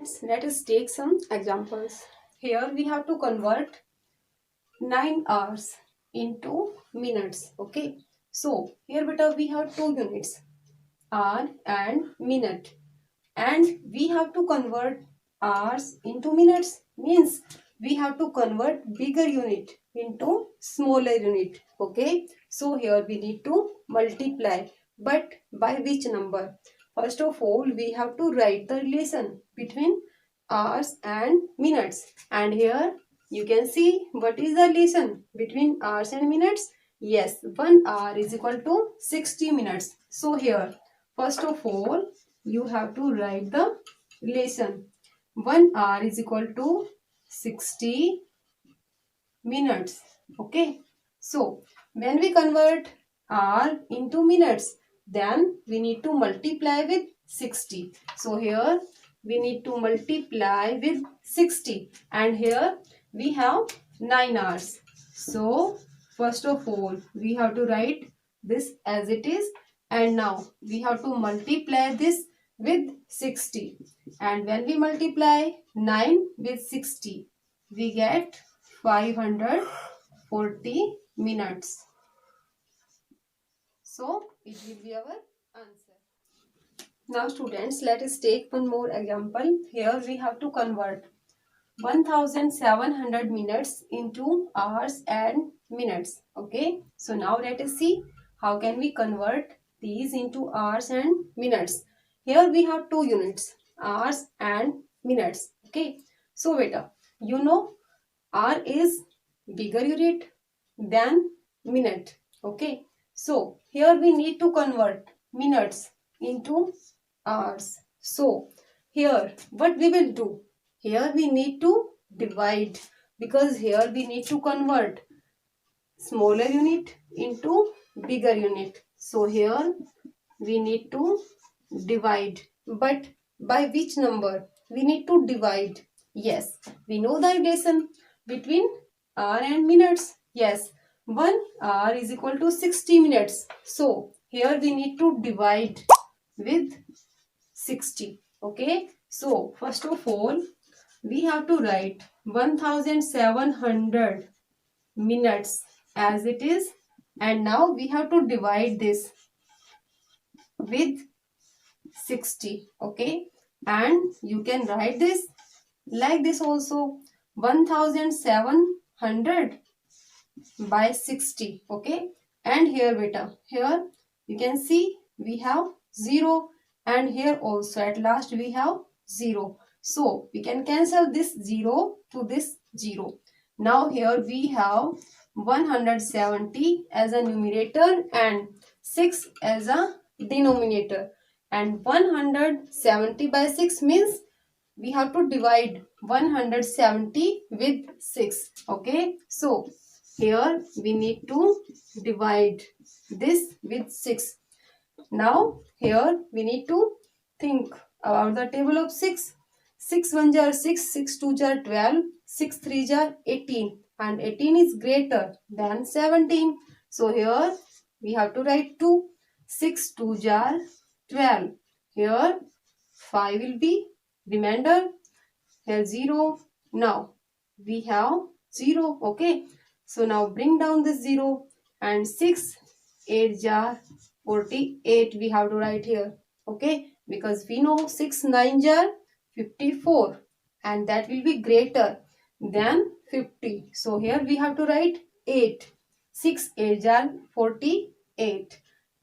students, let us take some examples. Here we have to convert 9 hours into minutes. Okay. So here beta we have two units, hour and minute, and we have to convert hours into minutes. Means we have to convert bigger unit into smaller unit. Okay. So here we need to multiply, but by which number? First of all, we have to write the relation between hours and minutes, and here you can see what is the relation between hours and minutes. Yes, 1 hour is equal to 60 minutes. So here first of all you have to write the relation. 1 hour is equal to 60 minutes. Okay. So when we convert hour into minutes, then we need to multiply with 60. So here we need to multiply with 60, and here we have 9 hours. So first of all we have to write this as it is, and now we have to multiply this with 60, and when we multiply 9 with 60 we get 540 minutes. So it will be our answer. Now students, let us take one more example. Here we have to convert 1700 minutes into hours and minutes. Okay. So now let us see how can we convert these into hours and minutes. Here we have two units, hours and minutes. Okay. So beta, you know hour is bigger unit than minute. Okay. So here we need to convert minutes into hours. So here what we will do? Here we need to divide, because here we need to convert smaller unit into bigger unit. So here we need to divide, but by which number we need to divide? Yes, we know the relation between hour and minutes. Yes, 1 hour is equal to 60 minutes. So here we need to divide with 60. Okay. So first of all we have to write 1700 minutes as it is, and now we have to divide this with 60. Okay. And you can write this like this also, 1700 by 60. Okay. And here beta, here you can see we have 0, and here also at last we have 0. So we can cancel this 0 to this 0. Now here we have 170 as a numerator and 6 as a denominator, and 170 by 6 means we have to divide 170 with 6. Okay. So here we need to divide this with 6. Now here we need to think about the table of 6. 6 1 jar 6, 6 2 jar 12, 6 3 jar 18, and 18 is greater than 17. So here we have to write 2. 6 2 jar 12. Here 5 will be remainder. Here 0. Now we have 0. Okay. So now bring down this 0, and 6 8 jar 48 we have to write here. Okay. Because we know 6 9 jar 54, and that will be greater than 50. So here we have to write 8. 6 8 jar 48.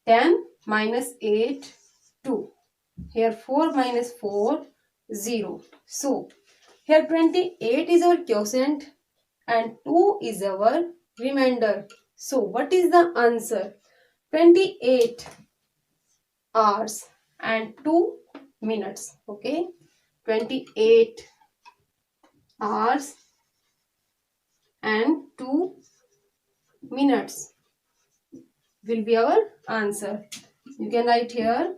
10 minus 8 2. Here 4 minus 4 0. So here 28 is our quotient and 2 is our remainder. So what is the answer? 28 hours and 2 minutes. Okay. 28 hours and 2 minutes will be our answer. You can write here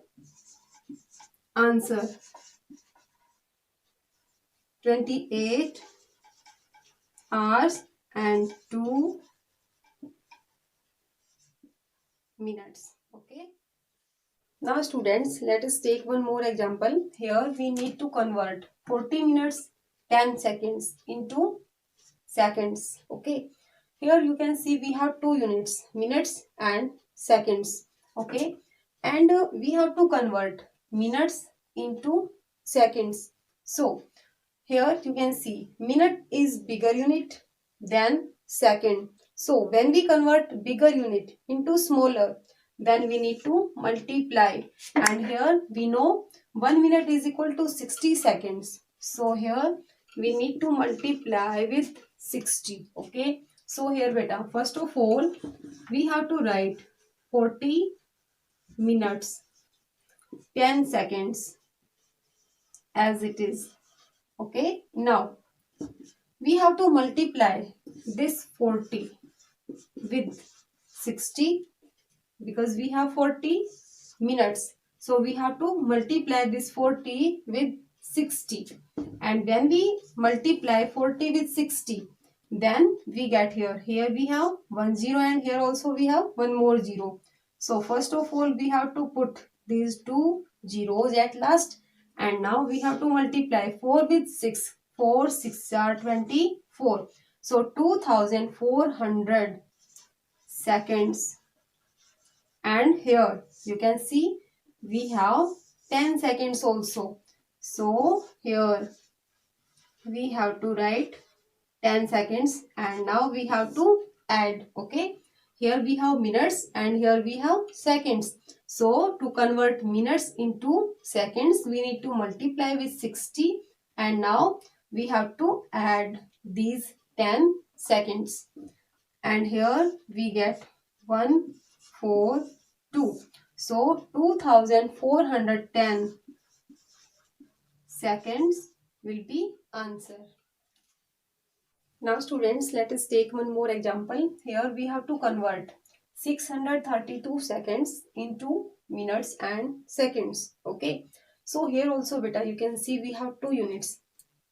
answer 28 hours and 2 minutes. Okay. Now students, let us take one more example. Here we need to convert 40 minutes 10 seconds into seconds. Okay, here you can see we have two units, minutes and seconds. Okay, and we have to convert minutes into seconds. So here you can see minute is bigger unit than second. So when we convert bigger unit into smaller, then we need to multiply. And here we know 1 minute is equal to 60 seconds. So here we need to multiply with 60. Okay. So here beta, first of all, we have to write 40 minutes 10 seconds as it is. Okay. Now we have to multiply this 40 with 60 because we have 40 minutes. So we have to multiply this 40 with 60. And when we multiply 40 with 60, then we get here. Here we have 1 0 and here also we have one more 0. So first of all we have to put these two zeros at last. And now we have to multiply 4 with 6. 4 6 are 24. So 2400 seconds. And here you can see we have 10 seconds also. So here we have to write 10 seconds and now we have to add. Okay, here we have minutes and here we have seconds. So to convert minutes into seconds we need to multiply with 60 and now we have to add these 10 seconds. And here we get 142. So 2410 seconds will be answer. Now students, let us take one more example. Here we have to convert 632 seconds into minutes and seconds. Okay. So here also beta you can see we have two units,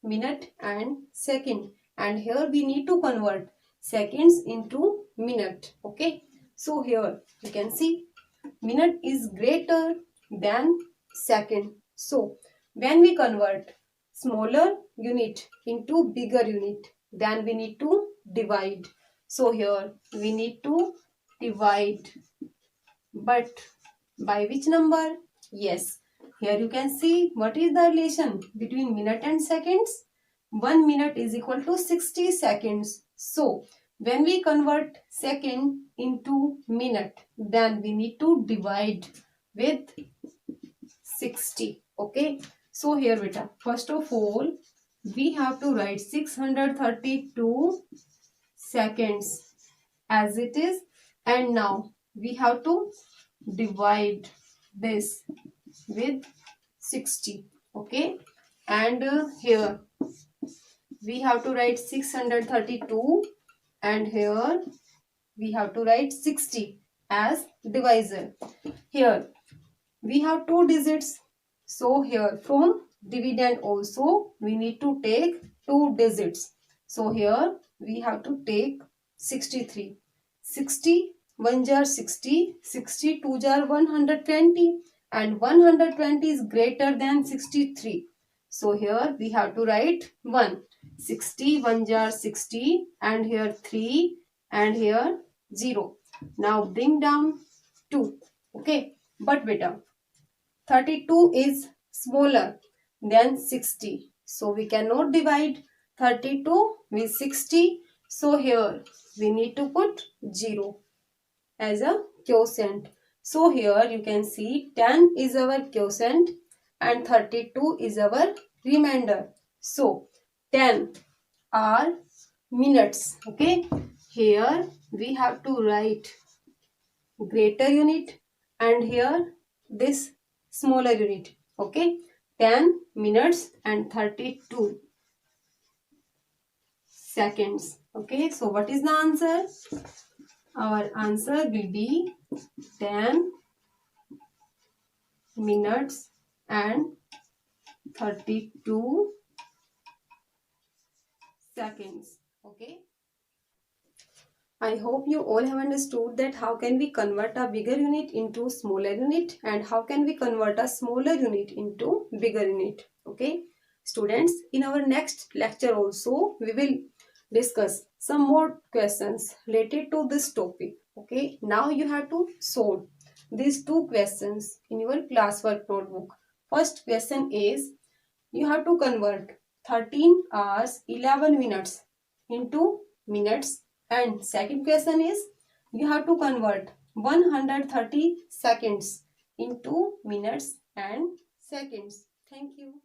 minute and second. And here we need to convert seconds into minute. Okay. So here you can see minute is greater than second. So when we convert smaller unit into bigger unit, then we need to divide. So here we need to divide. But by which number? Yes. Here you can see what is the relation between minute and seconds. 1 minute is equal to 60 seconds. So when we convert second into minute, then we need to divide with 60. Okay. So here beta, first of all, we have to write 632 seconds as it is. And now we have to divide this with 60. Okay. And here we have to write 632 and here we have to write 60 as divisor. Here we have two digits. So here from dividend also we need to take two digits. So here we have to take 63. 60 1 jar 60, 62 jar 120 and 120 is greater than 63. So here we have to write 1. 60 1 jar 60 and here 3 and here 0. Now bring down 2. Okay, but beta 32 is smaller than 60. So we cannot divide 32 with 60. So here we need to put 0 as a quotient. So here you can see 10 is our quotient and 32 is our remainder. So 10 are minutes. Okay. Here we have to write greater unit and here this smaller unit. Okay. 10 minutes and 32 seconds. Okay. So what is the answer? Our answer will be 10 minutes and 32 seconds. Okay. I hope you all have understood that how can we convert a bigger unit into smaller unit and how can we convert a smaller unit into bigger unit. Okay. Students, in our next lecture also, we will discuss some more questions related to this topic. Okay, now you have to solve these two questions in your classwork notebook. First question is, you have to convert 13 hours 11 minutes into minutes, and second question is, you have to convert 130 seconds into minutes and seconds. Thank you.